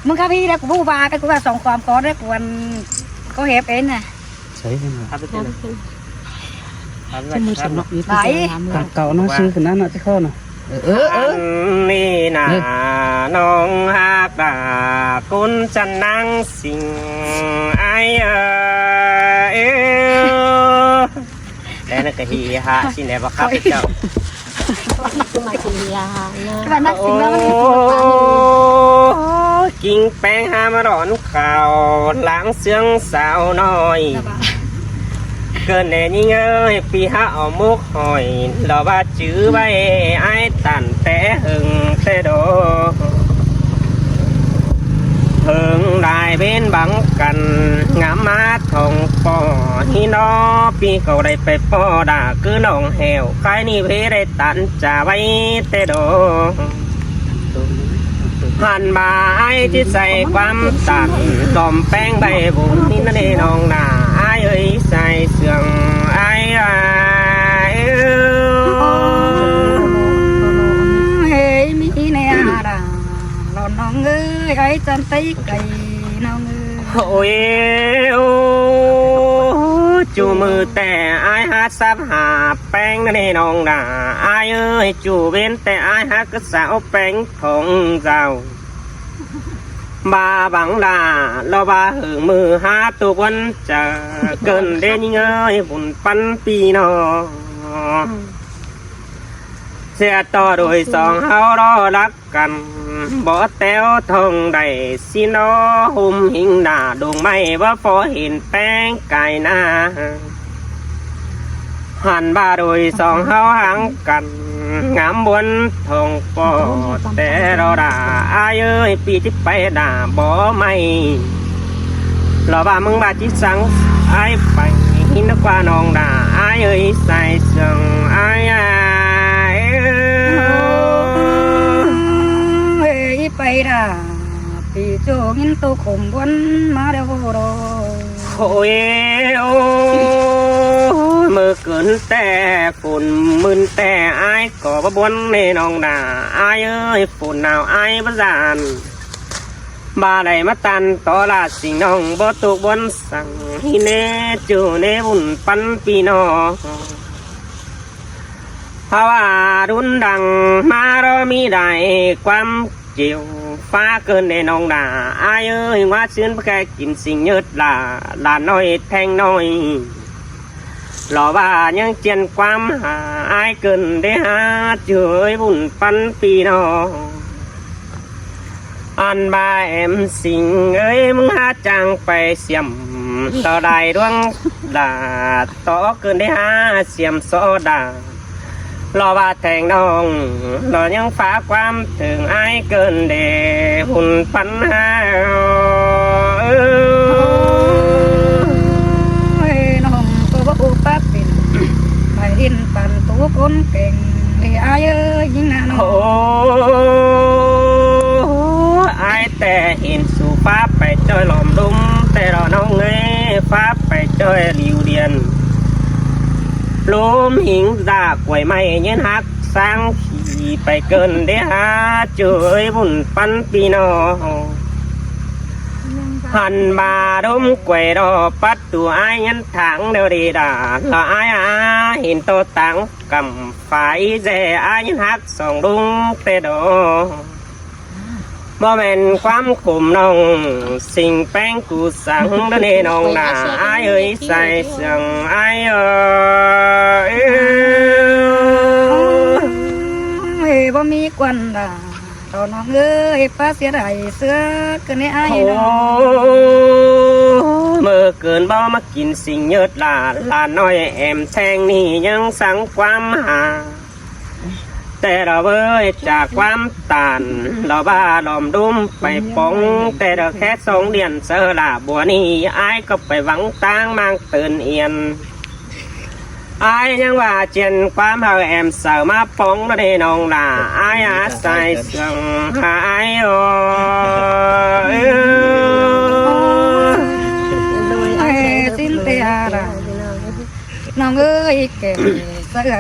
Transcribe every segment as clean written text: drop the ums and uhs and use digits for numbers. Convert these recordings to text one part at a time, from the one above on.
มึงข้าพี่แล้วกูผู้บาก็กูว่าส่งความก้อนได้กวนก็เห็บเองน่ะ ใช่ไหม ทำไปเถอะ จะมือสมนก ไหน เก่าน้องซื้อขนาดนั้นที่ข้อน่ะนี่นะน้องฮักดากุนจะนั่งสิงไอแล้วนั่นก็ฮีฮะสิแนบครับเจ้า มากินยาเนาะ วันนักสิงแล้วมัน กิ่งแป้งหามร้อนข่าวล้างเสียงสาวน้อยเกินแน่ยิ่งปีหาเอามุกหอยเราว่าจื้อไว้ไอ้ตันแต่หึงแต่โดเพิ่งได้เป็นบังกันงามมาทองปอฮีนอปีก็ได้ไปปอด่าคือน้องแหวใครนี่เพได้ตันจะไว้แต่โดหันมาไอ้ที่ใส่ความตันดอมแป้งใบบุญนี่นั่นเองน้องหน้าไอ้เอ้ยใส่เสื่องไอ้เฮ้ยมีในอาดาหลอนน้องเอ้ยไอ้จันตีไก่น้องเอ้ย โอ้ยจูมือแต่ไอ้ฮัดซับหาแป้งนั่นเองน้องหน้าไอ้เอ้ยจูเว้นแต่ไอ้ฮัดก็สาวแป้งของเจ้าบาบังดาเราบาหึงมือหาตัววันจะเกินเด่นเงยบุญปันปีนอเสียต่อโดยสองเฮารอรักกันบ่แต้วทองได้สินอหุ่มหิงหน้าดวงไม่ว่าพอเห็นแป้งไก่หน้าหันบาโดยสองเฮาหังกันงามบนทองปอแต่เราด่าอายเอ้ยปีที่ไปด่าบ่ไม่เราว่ามึงบาจิสังอายไปหินกว่าน้องด่าอายเอ้ยใส่เสื่องอายเฮ้ยไปด่าปีโจงินตัวขมวนมาเดี๋ยวรอ โอ้ยโอ้มือเกินแต่ฝุ่นมึนแต่อายก็บ่บนในน้องด่าอายเอ้ยฝุ่นหนาวอายประสานบาได้มาตันต่อลาสิ่งน้องบ่ตุกบนสั่งฮิเนจูเนบุญปันปีนอภาวะรุนดังมารอมีได้ความเจียวฟ้าเกินในน้องด่าอายเอ้ยว่าชื่นแค่กินสิ่งยืดลาน้อยแทงน้อยหล่อว่ายังเจียนความหาอายเกินได้หาเจยบุญปันปีนออันบาแอมสิ่งเอ้ยมึงหาจังไปเสียมต่อได้ดวงดาต่อเกินได้หาเสียมโซดารอว่าแทงน้องรอยังฝากความถึงไอ้เกินเดหุ่นปันหาน้องตัวบ่อุปเป็นไปดินปันตัวคนเก่งเลยอายเอ้ยยิ่งน่าน้อ โอ้ไอ้แต่เห็นสู่ฟ้าไปจอยหลอมดุมแต่รอน้องเอ้ยฟ้าไปจอยลิวเดียนลมหิงดากล้วยไม้เย็นหักสร้างขี่ไปเกินได้หาเจยบุญปันปีนอหันมาดมกล้วยรอปัดตัวไอ้ยันถังเดียวดีดาละไอ้เห็นโตตังกำฝ่ายแจ่ไอ้ยันหักสองดุงเตโดบ่แม่นความขุมน้องสิ่งแป้งกูสั่งเดนน้องหน้าอายเอ้ยใส่เสียงอายเอ้ยบ่มีกวนด่าตอนน้องเอ้ยป้าเสียดายเสื้อกันในไอ้ โอ้ น้อง เมื่อเกินบ่มากินสิ่งเยิดลาน้อยแอมแทงนี่ยังสั่งความหาแต่เราเว้ยจากความตานเราบ้าหลอมดุมไปปองแต่เราแค่2 เดือนเสลาบัวนี้อายก็ไปหวังตั้งมังเตือนเอียนอายยังว่าเจนความเฮาแอมเสามาปองในน้องหน้าอายอาศัยเสียงหายโอ้ไอ้สิ้นเตียด่าน้องเอ้ยเก่งเสือ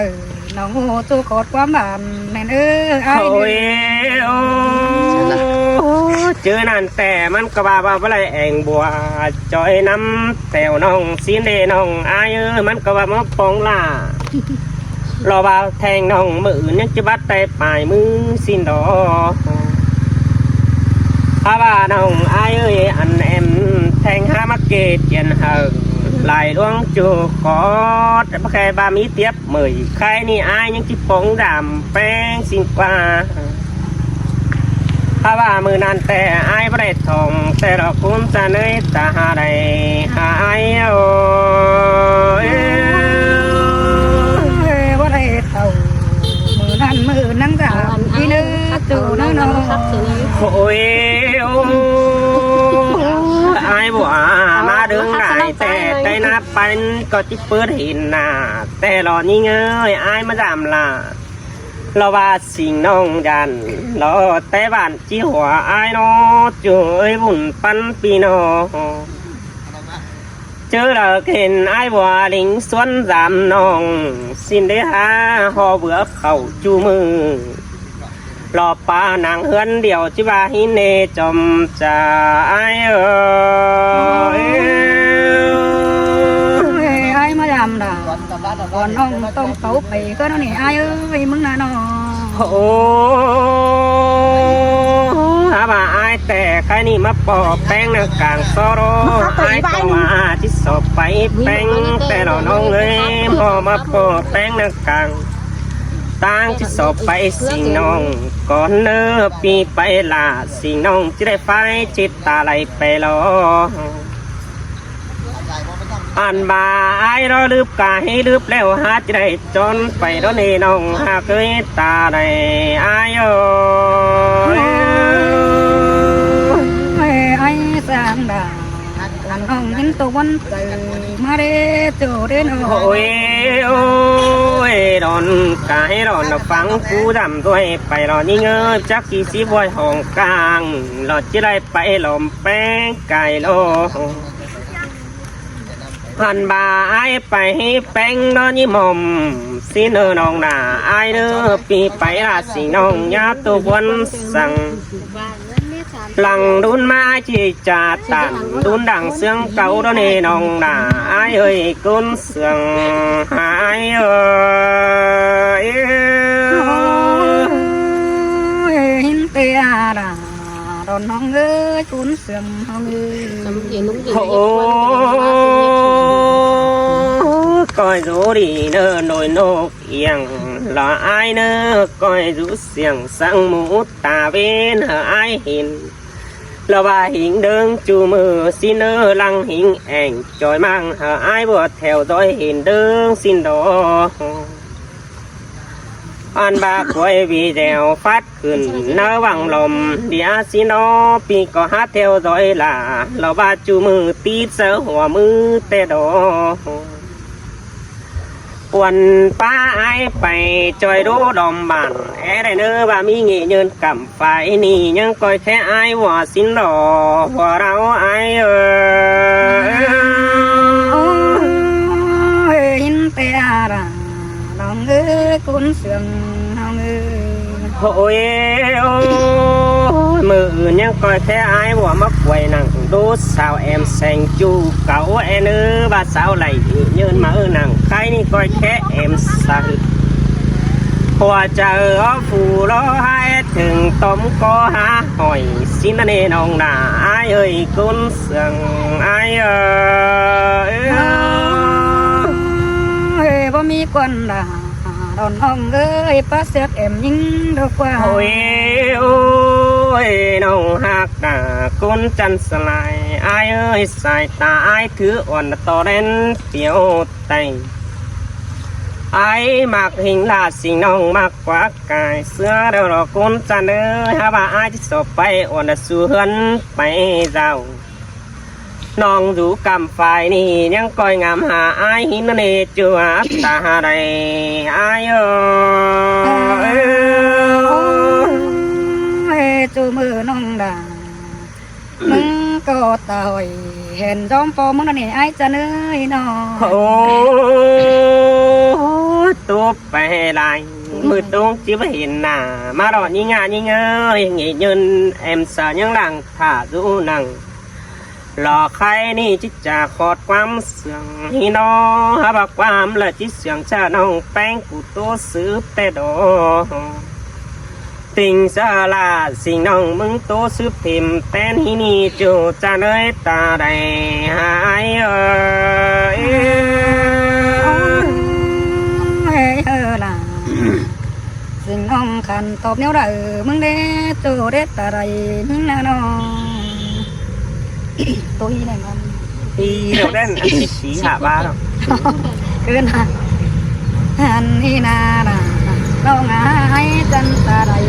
น้องโหตู้กอดความบานแน่นเอ้ยไอ้ โอ้ยโอ้ เจอนั่นแต่มันก็บ่าอะไรแองบัวจอยน้ำแถวน้องสินเดน้องอายมันก็ว่ามาปองล่ารอบ่าวแทงน้องมือยังจะบัดแต่ปลายมือสินดอถ้าว่าน้องอายอันแอมแทงหามาเกตเย็นเฮาลายลวงจูกอดแค่บามีเตียบเหมยใครนี่อายยังจิปงดำแป้งสิ่งกว่าถ้าว่ามือนั้นแต่อายไม่ได้ทองแต่เราคุ้มจะเนยตาหาได้หายโอ้ว่าได้เท่ามือนั้นมือนั่งกะอีนึกจูน้องน้อง โอ้ยอายบัวมาดึงได้แต่ใจนับไปก็จิเปิดหินหน้าแต่รอนี่เงยอายมาดำลาเราว่าสิ่งน้องยันเราแต่บ้านจีหัวอายน้อจุ้ยบุญปันปีน้อเจอเราเห็นอายบัวลิงสวนจำน้องสิ้นได้หาหอเบื่อเข่าจูมือรอปานางเฮือนเดียวจิบาหินเนจมจะอายไอ้มาดำด่าก่อนน้องต้องเป่าไปก็นั่นนี่ไอ้มึงน่ะน้องโอ้หาว่าอายแต่ใครนี่มาปอแป้งในกลางซอโรอายก็ว่าที่สอบไปแป้งแต่เราน้องเลยพอมาปอแป้งในกลางตั้งที่สอบไปสิ่งน้องก่อนเนื้อปีไปละสิ่งน้องจะได้ไฟจิตตาไหลไปรออันบาไอ้รอลืบกายลืบแล้วหาจะได้จนไปรอนี่น้องหาเคยตาได้ไอ้ไอ้สางด่าหลังน้องยินตัววันเกิดมาเด้จูเด้นโอ้ยโอ้ยดอนกายดอนฟังกูดำด้วยไปรอนี่เงยจักกี่สิบวันห้องกลางเราจะได้ไปลมแป้งไก่โลหันบาไอ้ไปแป้งนอนยิ้มมสิเนอน้องด่าไอ้เนอปีไปละสิน้องยาตัววันสั่งหลังดุนมาจีจ่าตันดุนดังเสียงเก่าดนน้องด่าไอ้เอ้ยกุนเสียงหายหินเตียด่าดอนน้องเอ้ยกุนเสียงเฮาเอ้ยโอ้ก้อยรู้ดีเนอหน่อยนกเอียงหล่อไอ้เนอก้อยรู้เสียงสังมูตาเวนหาไอ้เห็นเราว่าหิงเดิงจูมือสิเนอลังหิงแองจอยมั่งหาไอ้บวชแถวดอยเห็นเดิงสินดออันบาควยวีแดวฟัดขึ้นเนื้อวังลมเดียสินอปีก็หาแถวดอยล่ะเราว่าจูมือตีเสือหัวมือแต่ดอปวนป้าไอไปจอยรู้ดอมบันแอได้เนื้อว่ามีเงี้ยเงินกับไฟนี่ยังก้อยแค่ไอว่าสินดอว่าเราไอหินเตียด่าน้องเอ้ยกุนเสียงเฮาเอ้ยโอ้ยมืออื่นยังก้อยแค่ไอว่ามักไว้นั่งดูสาวแอมแสงจูเก่าแอเนื้อว่าสาวไหลเงินมานั่งใครนี่ก้อยแค่แอมสั่งพอเจอฟูรอให้ถึงต้มก็หาหอยสินเนน้องด่าไอเอ้ยกุนเสียงไอบ่มีควันด่าดอนน้องเอ้ยป้าเสียบแอมยิงดอกว่าโอ้ยโอ้ยน้องหักด่ากุนจันสลายไอเอ้ยสายตาไอถืออ่อนต่อเล่นเปียวไตไอมักหิงลาสิ่งน้องมากกว่ากายเสื้อเดารอกุนจันเอ้ยหาว่าไอที่สอบไปอ่อนสู่เฮือนไปเจ้าน้องดูกำไฟนี่ยังก้อยงามหาไอหินเนจัวตาใดไอจูมือน้องด่ามึงก็ต่อยเห็นจอมฟอมึงนั่นนี่ไอจะเนยน้องโอ้ตัวไปลาย mượt đông chỉ phải hiện nà mà đỏ như ngà như ngơ nghĩ nhân em sợ những làng thả du nằng lò khai ni chỉ trả khọt quam sương hi nó hà bạc quam là chỉ sương cha nông bánh của tô sứ tê đồ tình xa là sinh nông mừng tô sứ tìm tên hi ni chủ cha nơi ta đầy hai ơi là sinh ông khăn tộp nếu đời mừng đế chủ đế ta đầy những nào nó tôi này mà đi đâu đấy anh chỉ hạ ba đâu cứ là anh đi na là đâu ngại chân ta đầy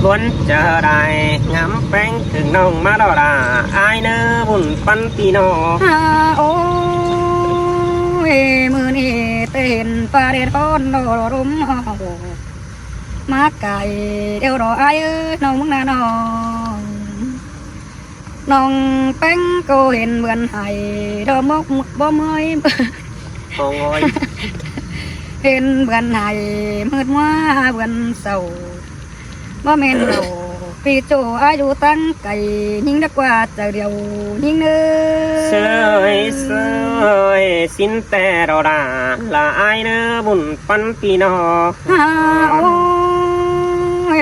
buồn chờ đài ngắm bánh thường nông má đỏ là ai nỡ buồn phân pino ôi mưa nì tên pa đê con đồ rúm má cài đeo đồ ai ơi nông muốn na nông bánh cô hiện vườn hải đồ mốc bó mới ngồi hiện vườn hải mượt hoa vườn sầu bó men đầu vì chỗ ai dù tăng cày nhưng đã qua chờ điều nhưng nữa sơi xin tè đồ đà là ai nỡ buồn phân pino ôi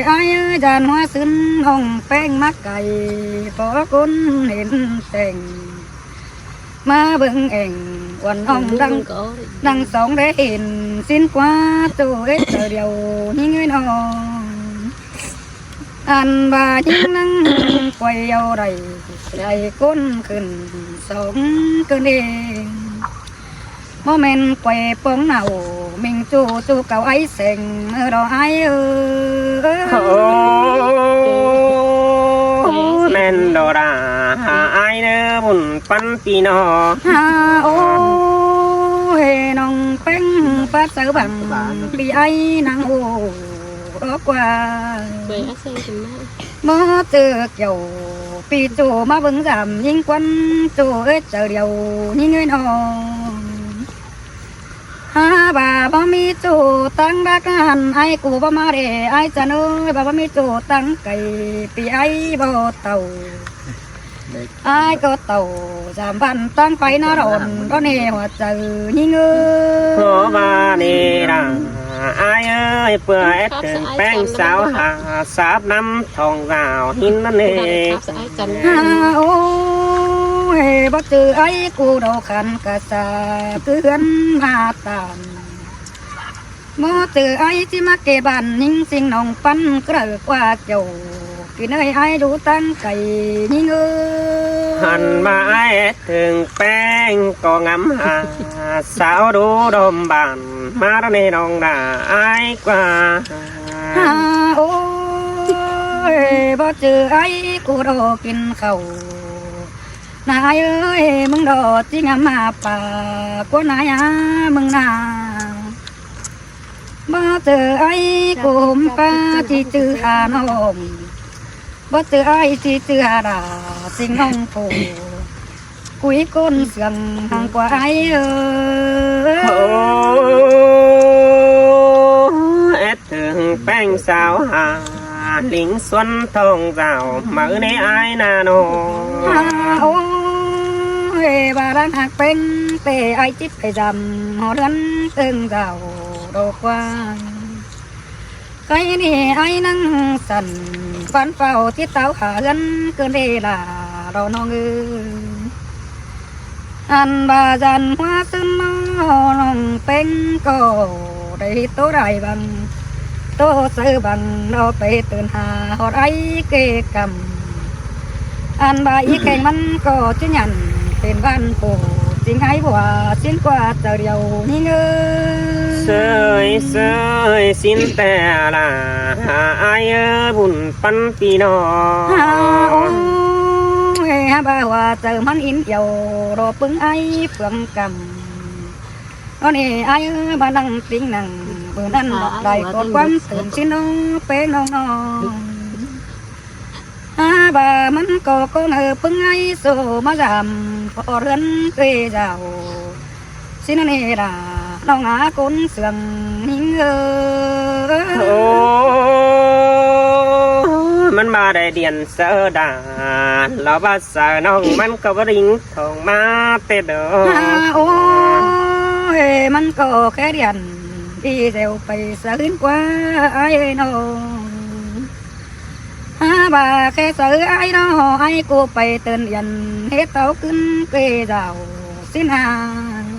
ai ơi dàn hoa xứng hồng phèn mắc cày có cún hiện tình mà bưng ảnh quần ông đang sống để hiện xin qua chỗ ít chờ điều những người nào anh bà những nắng quay ao đầy đầy côn khẩn sống cơn đêm mô men quay bóng nào mình chú cậu ấy xanh ở đó ai ơi men đồ đà ai nỡ buồn phân pino ôi nông bánh phát sở bằng bị ai nắng ô đó qua mơ từ kiểu vì chủ mà vững giảm nhưng quân chủ ấy chờ điều như người nào bà ba mi chủ tăng đã can ai của ba ma để ai cha ơi bà ba mi chủ tăng cày vì ai bao tàu ai có tàu giảm văn tăng phải nó đồn đó nè hoặc chờ như ngư có ba nè ai ơi bữa ép từng bánh sáo hà sáp năm thòng rào hin nó nè ôi bác từ ấy cô đầu khăn cả xa cứ gắn mà tàn mơ từ ấy chỉ mắc kề bàn nhưng sinh nồng phân cứ qua chầu cái nơi ai đủ tăng cày như ngư hẳn mà ai thường bánh có ngắm hà sáo đủ đồm bàn má đó nè đồng đà ai qua ôi bác từ ấy cô đầu kinh khẩu nai ơi mừng đồ chỉ ngắm mà bà của nai mừng nào bác từ ấy cùng ba chỉ từ hà nông bác từ ấy chỉ từ hà đà sinh ông phụ quý con sườn hàng quả ấy ép thường bánh sao hà lính xuân thông rào mở nế ai nà nô ôi bà đang hạt bên tề ai chích phải dầm họ đánh từng rào đồ qua cái này ai năng sần văn vào tiết táo khả gân cơn đây là đồ nó ngư ăn bà dàn hoa xuân nó lòng bên cổ để tố đại bằng tô sơ bằng nó bê tường hà họ ấy kê cầm ăn bà ý kèn mắn có chứ nhận tên văn phủ chính hãy bùa xin qua tờ điều như ngư sơi xin tè là ai ơi buồn phân pino ôi bà hòa tờ mắn in dầu đồ bưng ai phượng cầm nó nè ai ơi bà năng tiếng năng bữa ăn đại có quán tưởng xin nó bé nó bà mình có con ở phương ấy số mà giảm phò rươn quê giàu xin anh là nó ngã cốn sườn nínมันมาได้เดียนเสดาเราภาษาน้องมันก็บริงทองมาเตดอ โอ้ยมันก็แค่เดียนđi theo ไปสะอื้นกว่าไอ้น้องbà khe sợ ai đó ai cô bay tên dần hết tao kinh kê giàu xin hàng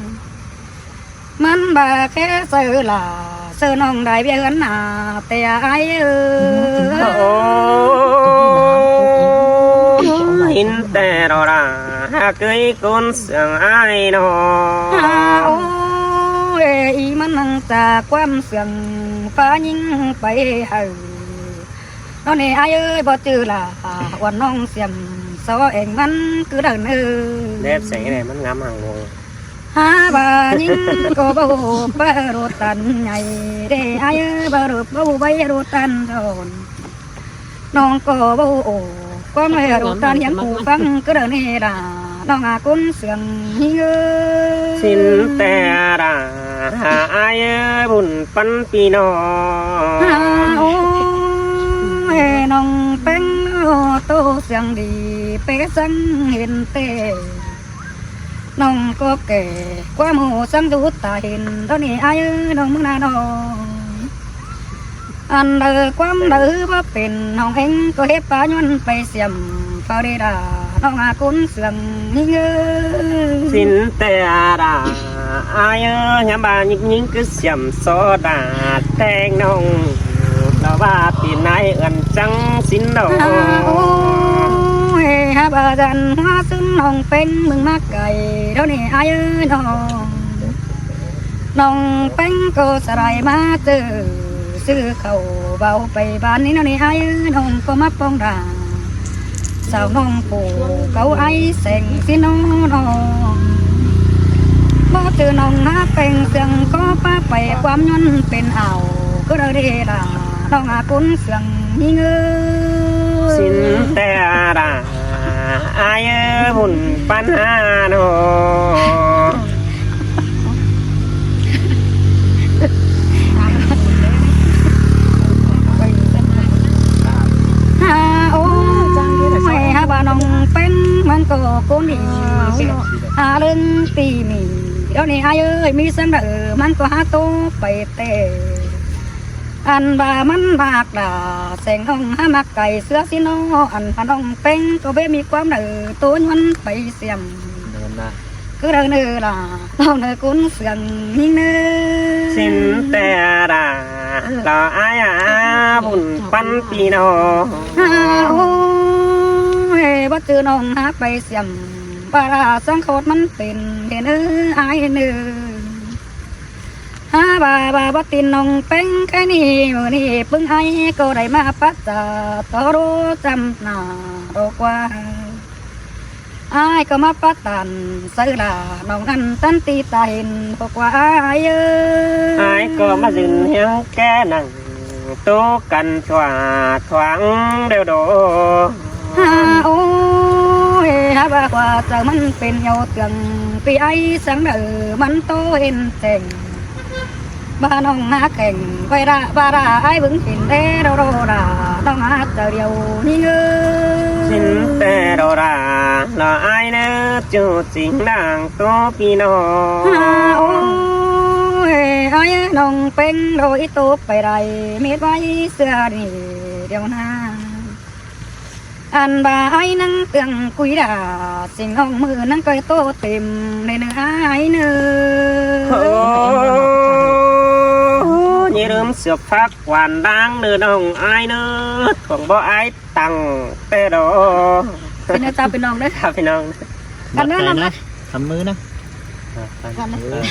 man bà khe sợ là sợ nông đại bia gắn à tè ai hin tè đó là cưới con sương ai nó ôi ý man năng ta quan sương phá nhưng bay hờ nó này ai ơi bỏ chữ là quan nông xiêm sao emมันcứ đần đẹp sẽ nàyมันngắm hàng ngồi bà nhưng có bao ba đồ tàn ngày để ai ơi ba đồ bao bay đồ tàn rồi non có bao ổ có mấy đồ tàn những cụ phăng cứ đần này là nó ngà cún sườn như xin tè ra ai ơi buồn pan pino nong bánh tô sương đi bé sáng hiền tê nong có kể qua mùa sáng rút ta hiền đó nè ai nong mừng na nong anh đời quam đời bắp bên nong anh có hết phá nhuận bay xiêm phao đi đà nong à cún sương như xin tè ra ai ơi nhà bà những cứ xiêm so đà teng nong đó bà tiền này ẩn trắng xin đầu ha bà dàn hoa xuân hồng phanh mừng mắc cày đó nè ai ơi nong phanh cô sài má từ sư khẩu vào bày bán ní nó nè ai ơi nong có mắt phong đà sao nong phủ câu ai sành xin nóบ่từ nong há phanh sương có pa bàyความย้อนเป็นอ่าวก็ได้ดีล่ะน้องอากุนเสียงยิ่งสินแต่ราอายบุญปัญหาโนโอ้ยฮะบ้านน้องเป็นมันก็กุนดีเรื่องตีมีเดี๋ยวนี้อายมีเสียงเด้อมันก็หาโตไปเตะอันบ่ามันมากด่าแสงน้องหามักไก่เสือสิน้ออันพาน้องเป็นก็เบ้มีความเดือตัวมันไปเสียมcứ đâu nữa là đâu nữa cũng sườn như nữa xin tè ra là ai buồn pan pino bắt từ nông hát bay xiêm bà ra sang khốtมันเป็นเห็นอายเนื้อbà bắt tin nôngเป็นแค่นี้มือนี้พึ่งให้ก็ได้มาปัสสาวะต่อรู้จำหน้าโรกว่าai có mắt phát tàn sơ là nông ăn tan ti ta hình phục qua ai có mắt dừng heo kẻ nặng tố cần thỏa thoáng đều đổ ôi ha bà qua chờ mình bên nhau tưởng vì ai sáng nở mình tô hình tình ba nông hát cảnh quay ra ba ra ai vững hình thế đâu đâu là nông hát chờ điều như xin tè đồ ra là ai nữa chú chính nàng tô pino ôi ai nông bên đôi tốt phải đầy mệt vai xưa đi điều na anh bà ai năng tưởng quý đà xin ông mưa năng coi tô tìm nên ai nữa như đơm sượp phát hoàn đang nữa đồng ai nữa còn bỏ ai tặng tê đồเป็นตาเป็นน้องเด้อ ครับพี่น้อง กันเด้อลำนะ ทำมือนะ กันเด้อ